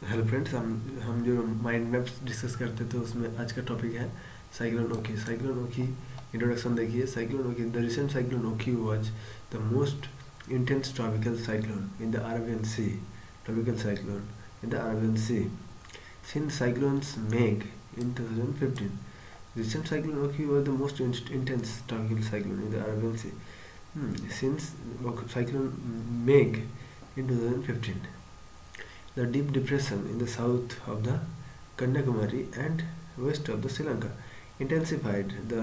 Hello friends, हम जो mind maps discuss करते थे उसमें आज का टॉपिक है साइक्लोन ओखी। साइक्लोन ओखी इंट्रोडक्शन देखिए। साइक्लोन ओखी, द रिसेंट साइक्लोन ओखी was the most intense tropical cyclone in the Arabian Sea. Tropical cyclone in the Arabian Sea since cyclones Meg in 2015. Recent cyclone Okhi was the most intense tropical cyclone in the Arabian Sea since cyclone Meg in 2015. The deep depression in the south of the Kanyakumari and west of the Sri Lanka intensified. The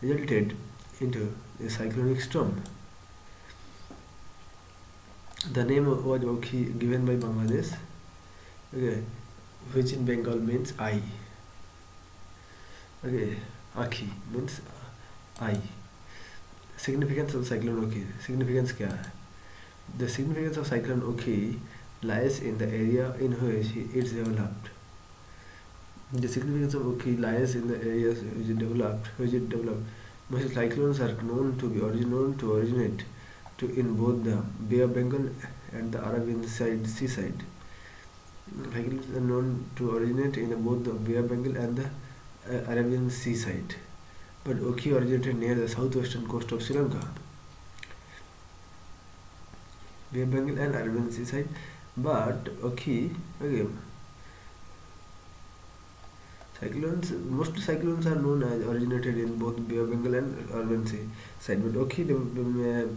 resulted into a cyclonic storm. The name was Okhi, given by Bangladesh, okay, which in Bengal means eye. Okay, Akhi means eye. Significance of cyclone Okhi. Significance क्या है? The significance of cyclone Okhi lies in the area in which it's developed. The significance of Okhi lies in the areas which it developed. Most cyclones are known to originate in both the Bay of Bengal and the Arabian seaside. Cyclones are known to originate in both the Bay of Bengal and the Arabian seaside. But Okhi originated near the southwestern coast of Sri Lanka, Bay of Bengal and Arabian seaside. But Okhi, again, mostly cyclones are known as originated in both Bay of Bengal and Arabian seaside. But Okhi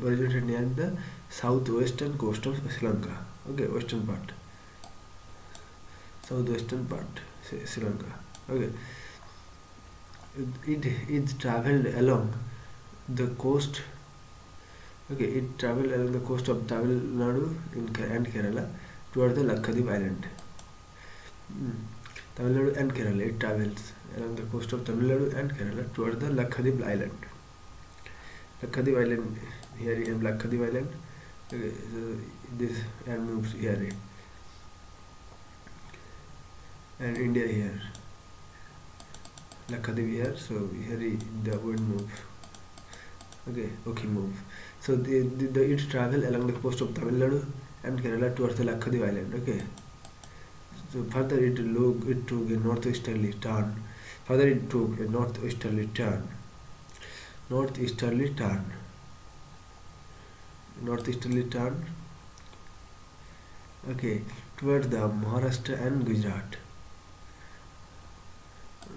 originated near the southwestern coast of Sri Lanka. Okay, southwestern part, Sri Lanka. Okay, it traveled along the coast. Okay, it traveled along the coast of Tamil Nadu and Kerala towards the Lakshadweep Island. Tamil Nadu and Kerala. It travels along the coast of Tamil Nadu and Kerala towards the Lakshadweep Island. Lakshadweep Island, here in Lakshadweep Island. Okay, so this and moves here, and India here. Lakshadweep here, so here the wind move. Okay, Okhi move. So it travel along the coast of Tamil Nadu and Kerala towards the Lakshadweep Island. Okay. So further it took a northeasterly turn. Northeasterly turn. Okay, towards the Maharashtra and Gujarat.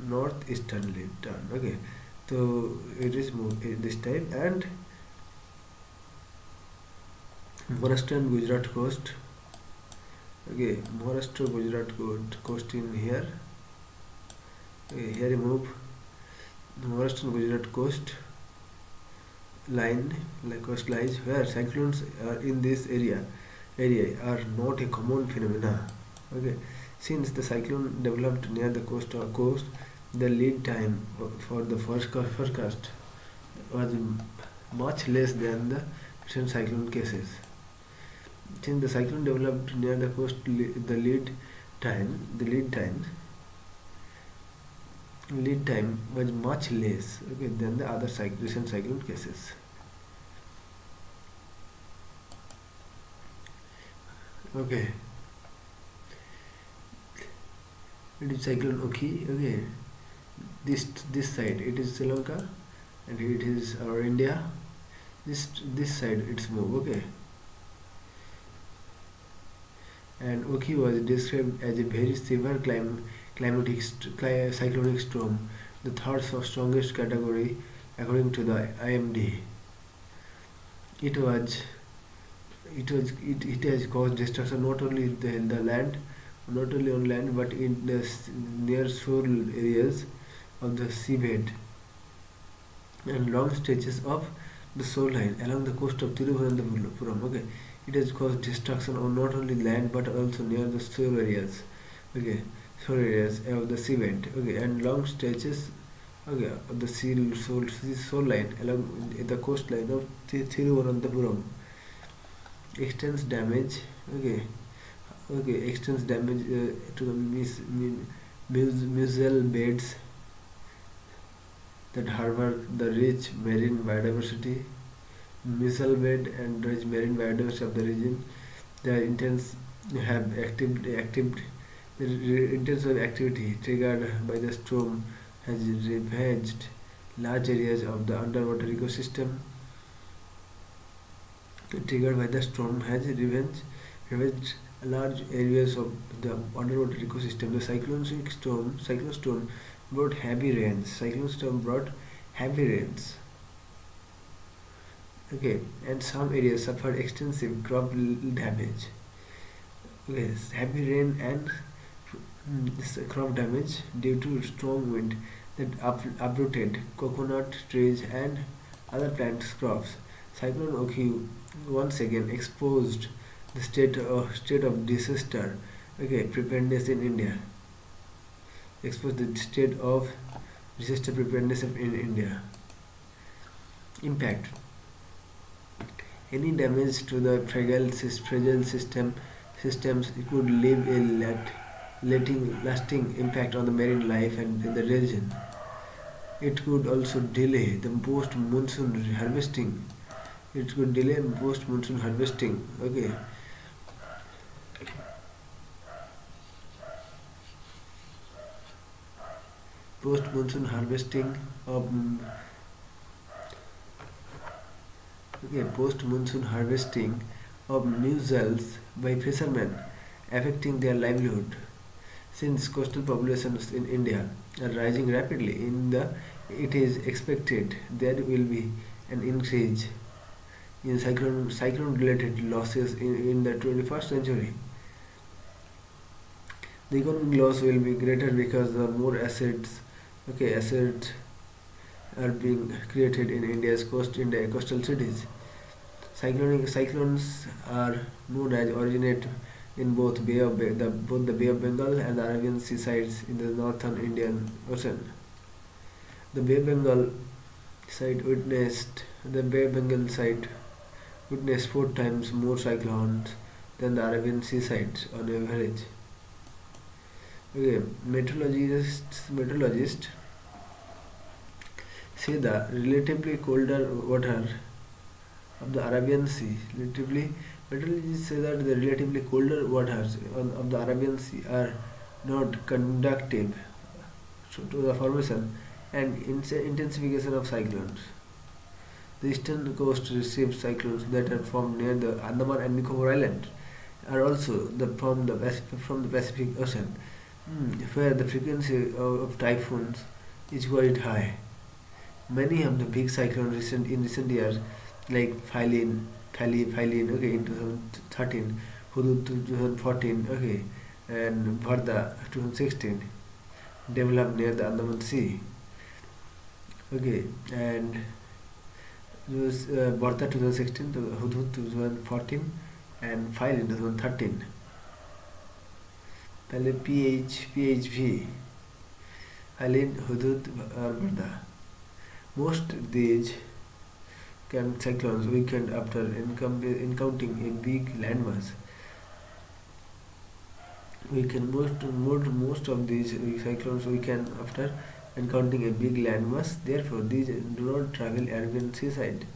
Northeasterly turn. Okay, so it is moved this time, and Maharashtra and Gujarat coast. Okay, Maharashtra Gujarat coast in here. Okay, here you move Maharashtra and Gujarat coast line, like coast lines, where cyclones are in this area are not a common phenomena. Okay, since the cyclone developed near the coast, the lead time for the forecast was much less than the recent cyclone cases. Since the cyclone developed near the coast, the lead time was much less, okay, than the other recent cyclone cases. Okay, it is cyclone Okhi. Okay, this side it is Sri Lanka, and it is our India. This side it's move. Okay, and Okhi was described as a very severe cyclonic storm, the third strongest category according to the IMD. It has caused destruction not only in the land, not only on land, but in the near shore areas of the seabed and long stretches of the shoreline along the coast of Thiruvananthapuram. Okay, it has caused destruction on not only land but also near the shore areas. Okay, shore areas of the seabed. Okay, and long stretches. Okay, of the shoreline along the coastline of Thiruvananthapuram. Extends damage. Extends damage to the mussel beds that harbor the rich marine biodiversity. Mussel bed and rich marine biodiversity of the region. There are intense have active intensive activity triggered by the storm has ravaged large areas of the underwater ecosystem. Triggered by the storm has ravaged large areas of the underwater ecosystem. The cyclone storm brought heavy rains. Cyclone storm brought heavy rains. Okay, and some areas suffered extensive crop damage. Okay, heavy rain and this crop damage due to strong wind that uprooted coconut trees and other plant crops. Cyclone Okhi once again exposed the state of disaster. Okay, preparedness in India. Exposed the state of disaster preparedness in India. Impact. Any damage to the fragile systems could leave a lasting impact on the marine life and in the region. It could also delay the post-monsoon harvesting. It could delay post-monsoon harvesting. Okay. Post-monsoon harvesting of post-monsoon harvesting of mussels by fishermen, affecting their livelihood. Since coastal populations in India are rising rapidly, it is expected there will be an increase in cyclone-related losses in the 21st century. The economic loss will be greater because the more assets are being created in India coastal cities. Cyclones are known as originate in both the Bay of Bengal and the Arabian seasides in the northern Indian Ocean. The Bay of Bengal the Bay of Bengal side witnessed 4 times more cyclones than the Arabian seasides on average. Okay, meteorologists say the relatively colder water of the Arabian Sea. Meteorologists say that the relatively colder waters of the Arabian Sea are not conducive to the formation and intensification of cyclones. The eastern coast receives cyclones that are formed near the Andaman and Nicobar Islands, are also from the Pacific Ocean, where the frequency of typhoons is quite high. Many of the big cyclones in recent years, like Philin, okay, in 2013, Hudud 2014, okay, and Varda 2016, developed near the Andaman Sea. Okay, and Varda 2016, Hudud 2014, and Philin 2013. पहले PHV, Philin, Hudud और Varda. Most these cyclones weakened after encountering a big landmass. Most of these cyclones weaken after encountering a big landmass. Therefore, these do not travel Arabian seaside.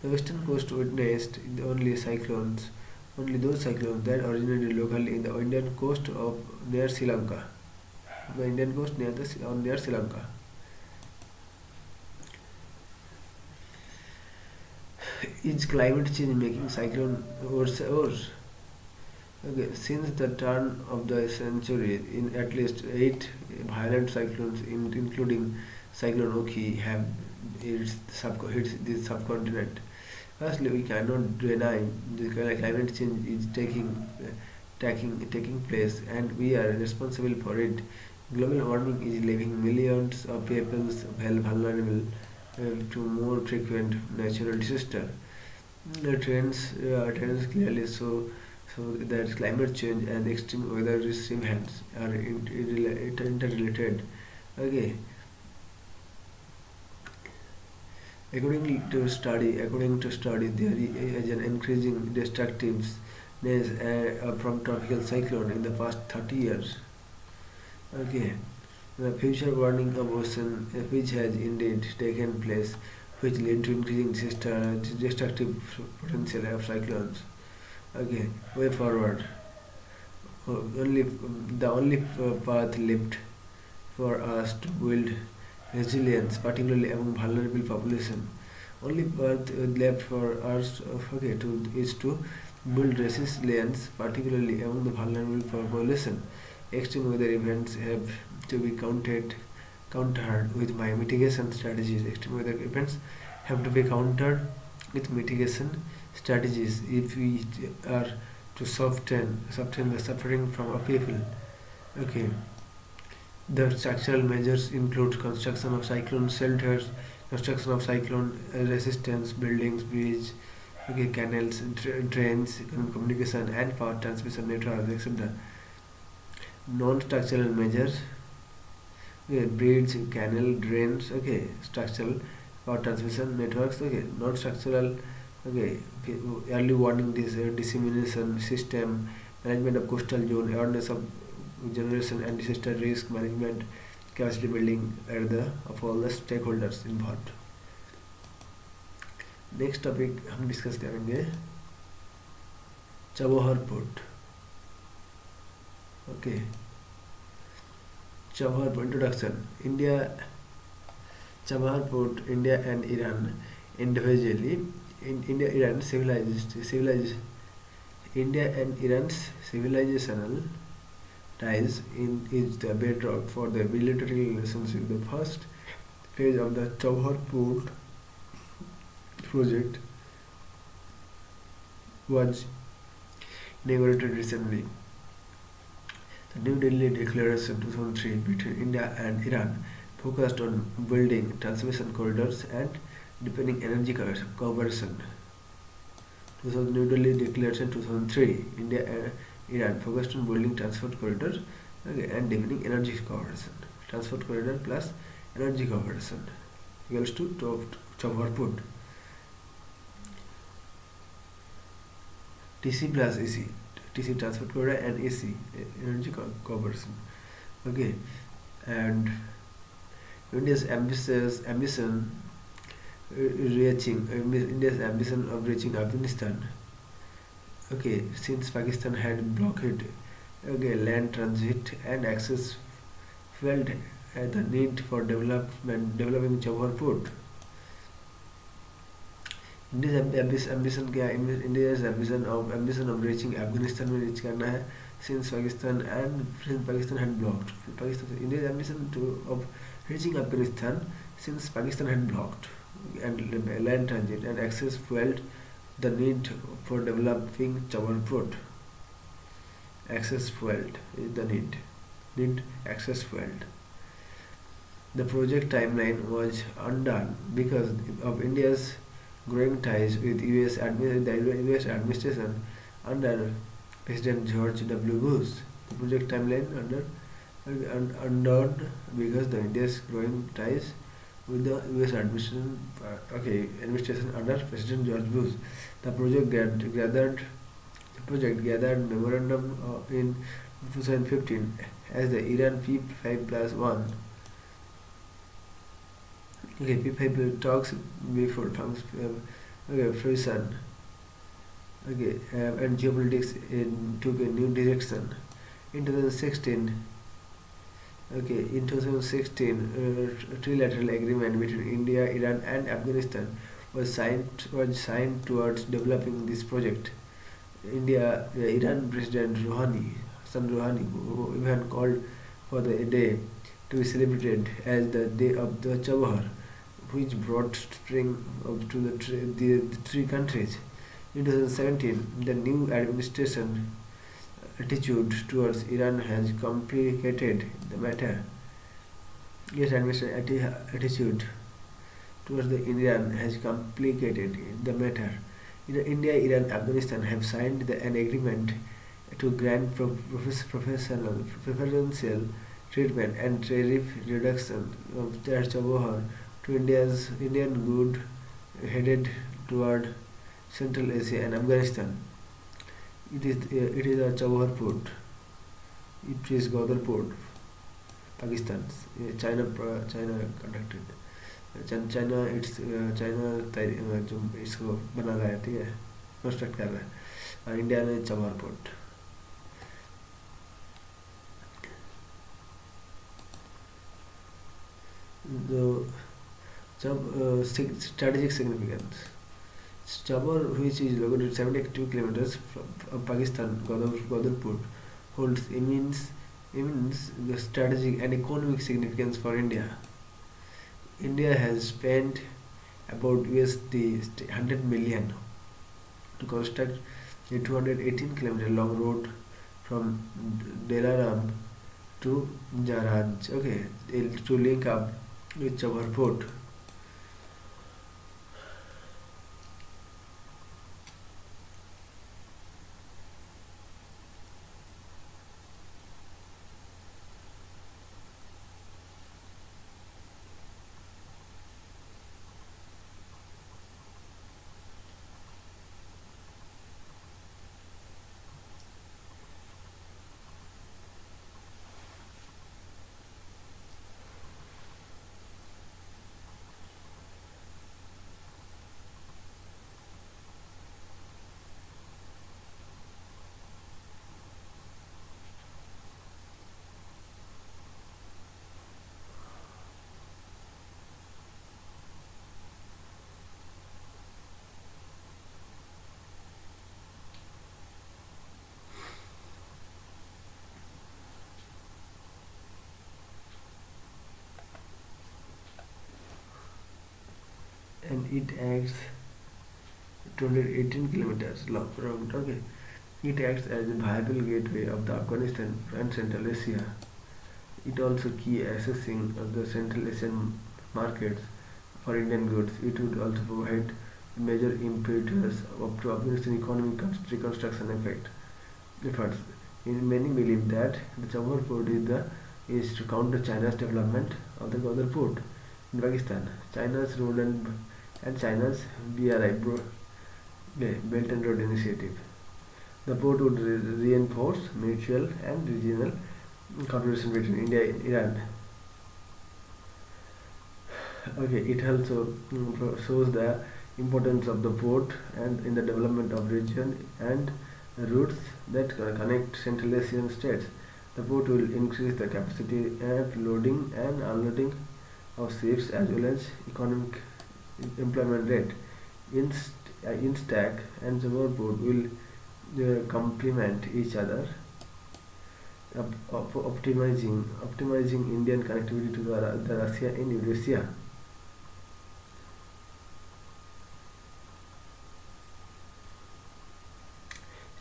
The western coast witnessed only those cyclones that originated locally in the Indian coast near Sri Lanka. The Indian coast near Sri Lanka. Is climate change making cyclone worse? Okay, since the turn of the century, in at least 8 violent cyclones, including Cyclone Okhi, have hit this subcontinent. Firstly, we cannot deny the climate change is taking place, and we are responsible for it. Global warming is leaving millions of people vulnerable to more frequent natural disaster. The trends clearly show that climate change and extreme weather events are interrelated. Okay. According to study, there is an increasing destructiveness from tropical cyclone in the past 30 years. Okay. The future warning of ocean, which has indeed taken place, which lead to increasing destructive potential of cyclones. Okay, way forward. only the only path left for us to build resilience, particularly among vulnerable population. Only path left for us is to build resilience, particularly among the vulnerable population. Extreme weather events have to be countered with my mitigation strategies. Extreme weather events have to be countered with mitigation strategies if we are to soften the suffering of people. Okay. The structural measures include construction of cyclone shelters, construction of cyclone resistance buildings, bridges, canals, drains, communication and power transmission networks, etc. Non-structural measures, bridge, canal, drains, structural power transmission networks, non-structural, early warning dissemination system, management of coastal zone, awareness of generation and disaster risk management, capacity building of all the stakeholders involved. Next topic हम discuss करेंगे Chabahar port. Okay, Chabahar port introduction. Chabahar port, India and Iran individually. India and Iran's civilizational ties is the bedrock for the bilateral relationship. The first phase of the Chabahar port project was inaugurated recently. The New Delhi Declaration 2003 between India and Iran focused on building transmission corridors and deepening energy cooperation. New Delhi Declaration 2003, India and Iran focused on building transport corridors and deepening energy cooperation. Transport corridor plus energy cooperation equals to Chabahar port. TC plus AC. TC transport corridor and AC energy cooperation. Okay, and India's ambition of reaching Afghanistan. Okay, since Pakistan had blockaded land transit and access, felt the need for developing Chabahar port. India's ambition of reaching Afghanistan में reach करना है since Pakistan had blocked. India's ambition of reaching Afghanistan since Pakistan had blocked and land transit and access fueled the need for developing Chabahar port. Access fueled is the need access fueled. The project timeline was undone because of India's growing ties with the US administration under President George W. Bush. The project timeline undone because the India's growing ties with the US administration under President George Bush. The project gathered memorandum in 2015 as the Iran P5+1. P5 talks before fruition. And geopolitics took a new direction. In 2016, a trilateral agreement between India, Iran, and Afghanistan was signed towards developing this project. Iran President Hassan Rouhani, who even called for the day to be celebrated as the Day of the Chabahar, which brought spring to the three countries. In 2017, the new administration attitude towards Iran has complicated the matter. Yes, administration attitude towards Iran has complicated the matter. India, Iran, Afghanistan have signed an agreement to grant preferential treatment and tariff reduction of Chabahar to Indian good headed toward Central Asia and Afghanistan. It is a Chabahar port. It is Gwadar port, Pakistan. China conducted. China जो इसको बना रहा है, ठीक है, construct कर रहा है, और इंडिया ने Chabahar port. Strategic significance. Chabahar, which is located 72 kilometers from Pakistan, Gwadar holds immense strategic and economic significance for India. India has spent about USD 100 million to construct a 218-kilometer long road from Delaram to Jaraj, okay, to link up with Chabahar port. And it acts 218 kilometers long road. Okay, it acts as a viable gateway of the Afghanistan and Central Asia. It also key accessing of the Central Asian markets for Indian goods. It would also provide major impetus up to Afghanistan economic reconstruction efforts. Many believe that the Chabahar port is to counter China's development of the Gwadar port in Pakistan. China's road and China's BRI Belt and Road Initiative. The port would reinforce mutual and regional cooperation between India and Iran. Okay, it also shows the importance of the port and in the development of region and routes that connect Central Asian states. The port will increase the capacity of loading and unloading of ships as well as economic employment rate. Instack and Chabahar port will complement each other, optimizing Indian connectivity to the Russia and Eurasia.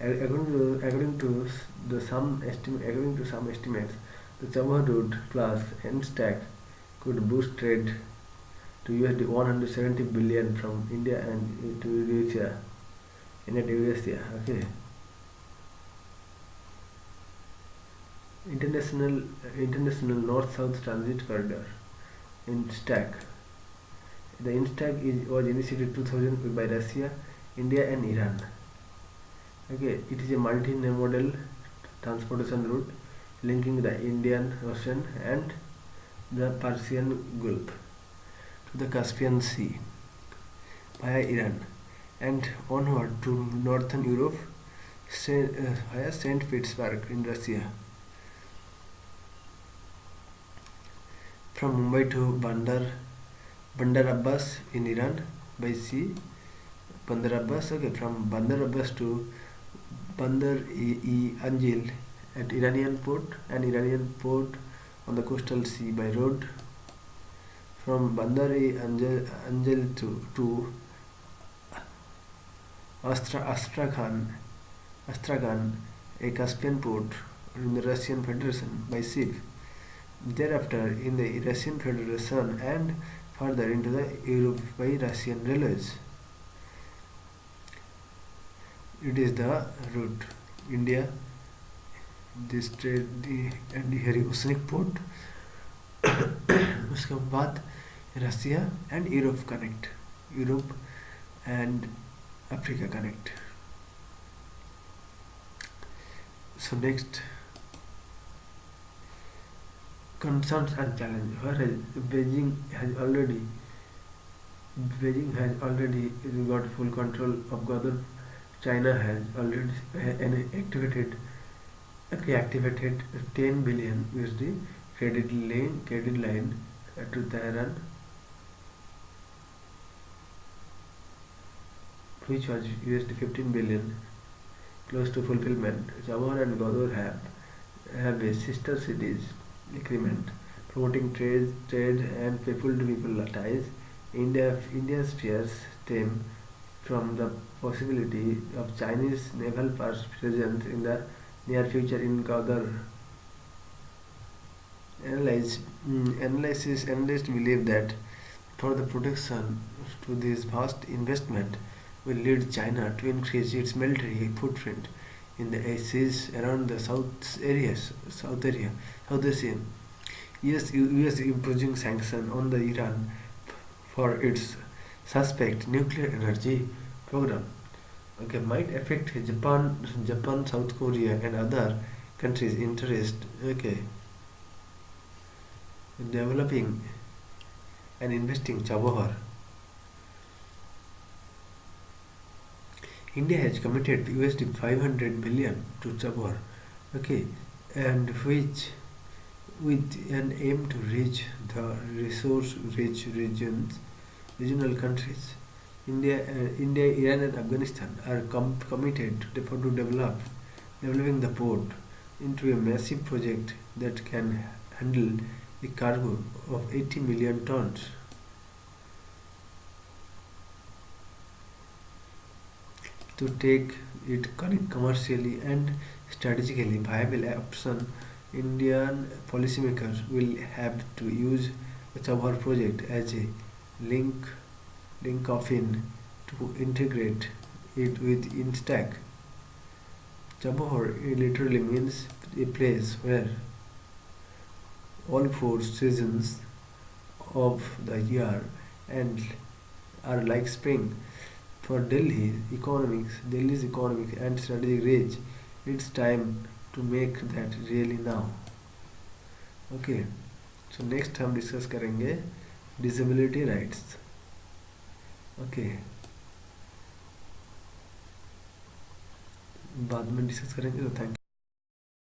According to some estimates, the Chabahar route plus Instack could boost trade to USD 170 billion from India and to Eurasia. Okay. International North-South Transit Corridor Instack. The Instack was initiated 2000 by Russia, India and Iran. Okay, it is a multi-modal transportation route linking the Indian Ocean and the Persian Gulf to the Caspian Sea via Iran and onward to northern Europe via St. Petersburg in Russia. From Mumbai to Bandar Abbas in Iran by sea. Bandar Abbas, okay, from Bandar Abbas to Bandar-e-Anjil at Iranian port on the coastal sea by road. From Bandar-e-Anjil to Astrakhan, a Caspian port in the Russian Federation by ship. Thereafter in the Russian Federation and further into the Europe by Russian railways. It is the route India, this trade and here oceanic port. उसके बाद रसिया and Europe connect, Europe and Africa connect. So next, concerns and challenges. Whereas Beijing has already got full control of Gwadar. China has already reactivated 10 billion USD credit line to Tehran which was USD 15 billion, close to fulfillment. Chabahar and Godor have a sister cities agreement promoting trade and people-to-people ties. India's fears stem from the possibility of Chinese naval presence in the near future in Godor. Analysts believe that for the protection to this vast investment will lead China to increase its military footprint in the seas around the South Asia. US imposing sanctions on the Iran for its suspect nuclear energy program. Okay, might affect Japan, South Korea, and other countries' interest. Okay, in developing and investing Chabahar. India has committed USD 500 billion to Chabahar, okay, and which with an aim to reach the resource-rich regional countries. India, Iran, and Afghanistan are committed to developing the port into a massive project that can handle a cargo of 80 million tons. To take it commercially and strategically viable option, Indian policymakers will have to use the Chabahar project as a link coffin to integrate it with Instack. Chabahar literally means a place where all four seasons of the year and are like spring. For Delhi's economic and strategic reach, it's time to make that really now. Okay, so next हम discuss करेंगे disability rights. Okay, बाद में discuss करेंगे. तो thank